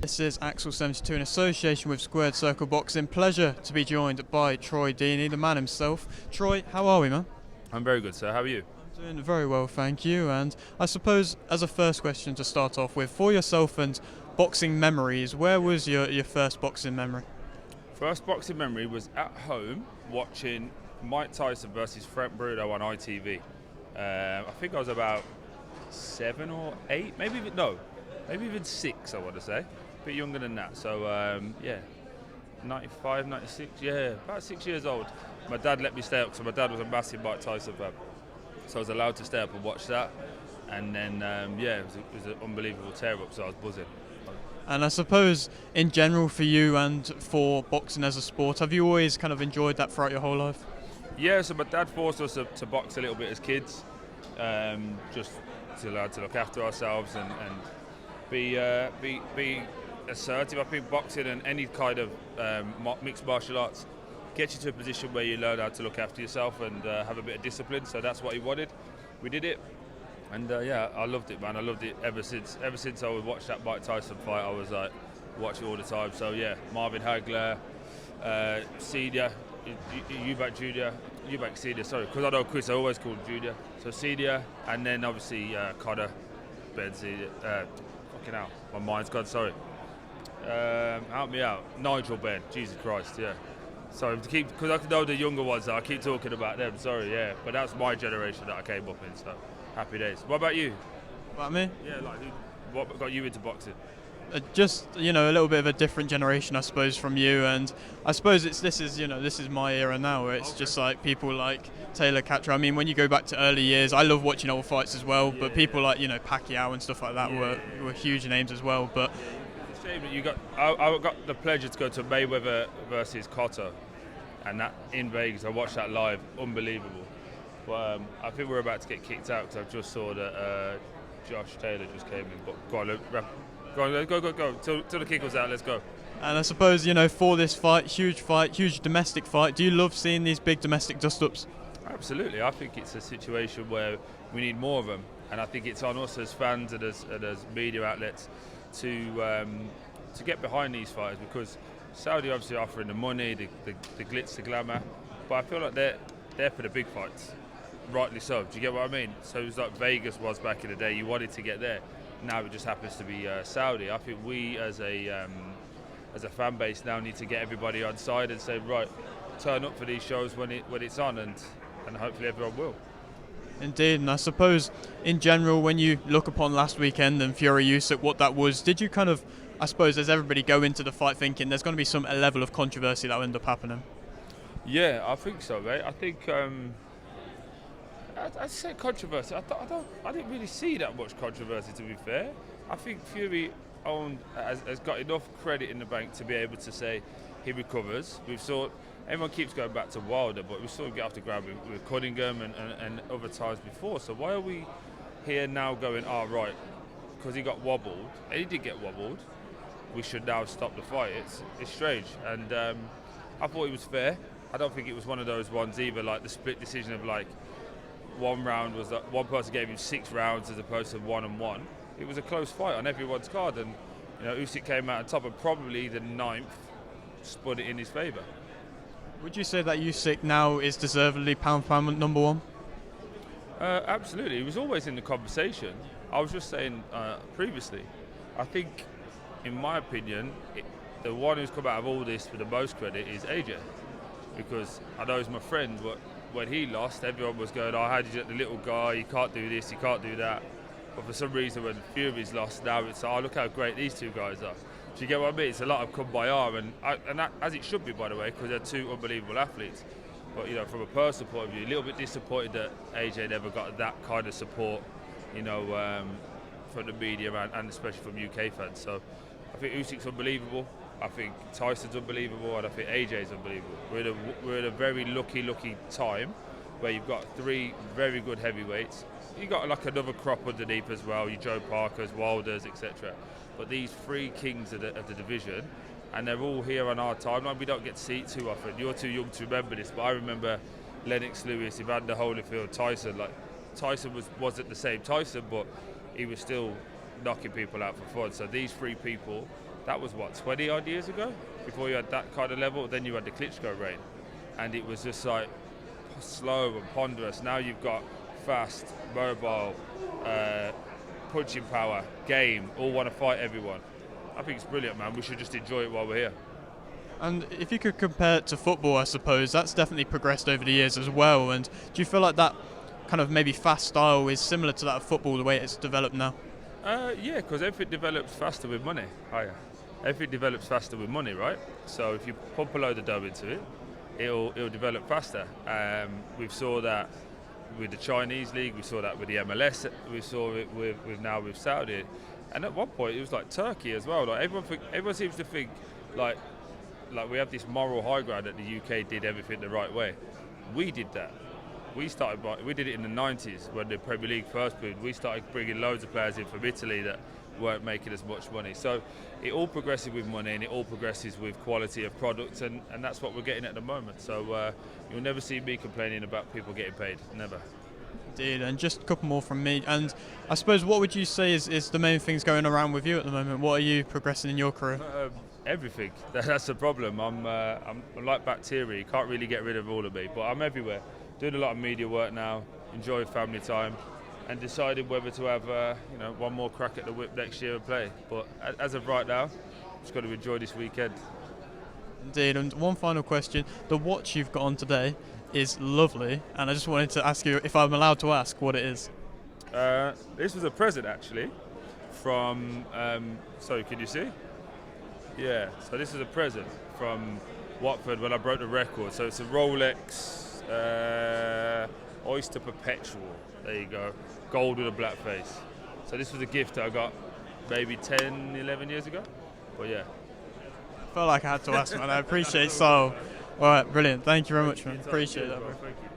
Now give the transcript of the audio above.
This is Axel72 in association with Squared Circle Boxing. Pleasure to be joined by Troy Deeney, the man himself. Troy, how are we, man? I'm very good, sir. How are you? I'm doing very well, thank you. And I suppose, as a first question to start off with, for yourself and boxing memories, where was your first boxing memory? First boxing memory was at home watching Mike Tyson versus Frank Bruno on ITV. I think I was about 7 or 8, maybe even 6, I want to say. A bit younger than that. So, 95, 96, about 6 years old. My dad let me stay up, so my dad was a massive Mike Tyson fan. So I was allowed to stay up and watch that. And then, it was an unbelievable tear-up, so I was buzzing. And I suppose, in general, for you and for boxing as a sport, have you always kind of enjoyed that throughout your whole life? Yeah, so my dad forced us to box a little bit as kids, just to learn to look after ourselves and be assertive. I think boxing and any kind of mixed martial arts gets you to a position where you learn how to look after yourself and have a bit of discipline. So that's what he wanted. We did it, and I loved it, man. I loved it ever since. Ever since I would watch that Mike Tyson fight, I was like watching all the time. So yeah, Marvin Hagler, Senior, Eubank Senior. Sorry, because I know Chris, I always call him Junior. So Senior, and then obviously Connor, Ben Senior. Fucking hell, my mind's gone. Sorry. Help me out, Nigel Ben. Jesus Christ, yeah. Sorry, because I know the younger ones. I keep talking about them. Sorry, yeah. But that's my generation that I came up in. So happy days. What about you? About me? Yeah, what got you into boxing? Just a little bit of a different generation, I suppose, from you, and I suppose this is my era now, where it's just like people like Taylor Catcher. I mean, when you go back to early years, I love watching old fights as well, but people like Pacquiao and stuff like that were huge names as well. But it's a shame that I got the pleasure to go to Mayweather versus Cotto, and that in Vegas. I watched that live, unbelievable. But I think we're about to get kicked out because I just saw that Josh Taylor just came in. But go on, Go. Till the kick was out, let's go. And I suppose, for this huge domestic fight, do you love seeing these big domestic dust-ups? Absolutely. I think it's a situation where we need more of them. And I think it's on us as fans and as media outlets to get behind these fights, because Saudi obviously offering the money, the glitz, the glamour. But I feel like they're for the big fights. Rightly so. Do you get what I mean? So it was like Vegas was back in the day. You wanted to get there. Now it just happens to be Saudi. I think we as a fan base now need to get everybody on side and say, right, turn up for these shows when it's on, and hopefully everyone will. Indeed, and I suppose in general, when you look upon last weekend and Fury-Usyk, what that was, did you kind of, I suppose, as everybody go into the fight thinking there's going to be a level of controversy that will end up happening? Yeah, I think so, mate. I think I'd say controversy. I didn't really see that much controversy, to be fair. I think Fury has got enough credit in the bank to be able to say he recovers. Everyone keeps going back to Wilder, but we sort of get off the ground with Cunningham and other times before. So why are we here now going, right, because he got wobbled, and he did get wobbled, we should now stop the fight? It's strange, and I thought it was fair. I don't think it was one of those ones either, like the split decision of like, one round was that one person gave him 6 rounds as opposed to 1 and 1. It was a close fight on everyone's card, and Usyk came out on top, and probably the 9th spun it in his favour. Would you say that Usyk now is deservedly pound for pound number one? Absolutely, he was always in the conversation. I was just saying previously, I think, in my opinion, the one who's come out of all this with the most credit is AJ, because I know he's my friend, but when he lost, everyone was going, how did you get the little guy, you can't do this, you can't do that. But for some reason, when Fury's lost, now it's, look how great these two guys are. Do you get what I mean? It's a lot of come by arm, and that, as it should be, by the way, because they're two unbelievable athletes. But, from a personal point of view, a little bit disappointed that AJ never got that kind of support, from the media and especially from UK fans. So I think Usyk's unbelievable. I think Tyson's unbelievable, and I think AJ's unbelievable. We're in a very lucky time where you've got 3 very good heavyweights. You've got like another crop underneath as well, your Joe Parkers, Wilders, etc. But these 3 kings of the division, and they're all here on our timeline. We don't get to see it too often. You're too young to remember this, but I remember Lennox Lewis, Evander Holyfield, Tyson. Like Tyson wasn't the same Tyson, but he was still knocking people out for fun. So these 3 people that was what, 20 odd years ago, before you had that kind of level. Then you had the Klitschko reign, and it was just like slow and ponderous. Now you've got fast, mobile, punching power, game, all want to fight everyone. I think it's brilliant, man. We should just enjoy it while we're here. And if you could compare it to football, I suppose that's definitely progressed over the years as well. And do you feel like that kind of maybe fast style is similar to that of football, the way it's developed now? Yeah, because everything develops faster with money. Everything develops faster with money, right? So if you pump a load of dough into it, it'll develop faster. We saw that with the Chinese league, we saw that with the MLS, we saw it with now with Saudi, and at one point it was like Turkey as well. Like everyone seems to think like we have this moral high ground that the UK did everything the right way. We did that. We did it in the 90s when the Premier League first boomed. We started bringing loads of players in from Italy that weren't making as much money. So it all progresses with money, and it all progresses with quality of products, and that's what we're getting at the moment. So you'll never see me complaining about people getting paid. Never. Indeed. And just a couple more from me. And I suppose, what would you say is the main things going around with you at the moment? What are you progressing in your career? Everything. That's the problem. I'm like bacteria. You can't really get rid of all of me, but I'm everywhere. Doing a lot of media work now, enjoying family time, and deciding whether to have one more crack at the whip next year and play. But as of right now, just got to enjoy this weekend. Indeed. And one final question: the watch you've got on today is lovely, and I just wanted to ask you if I'm allowed to ask what it is. This was a present actually from. Sorry, can you see? Yeah. So this is a present from Watford when I broke the record. So it's a Rolex Oyster Perpetual. There you go. Gold with a black face. So this was a gift that I got maybe 10, 11 years ago. But yeah. I felt like I had to ask, man. I appreciate it. So, all right, brilliant. Thank you very much, man. Appreciate that, bro. Thank you.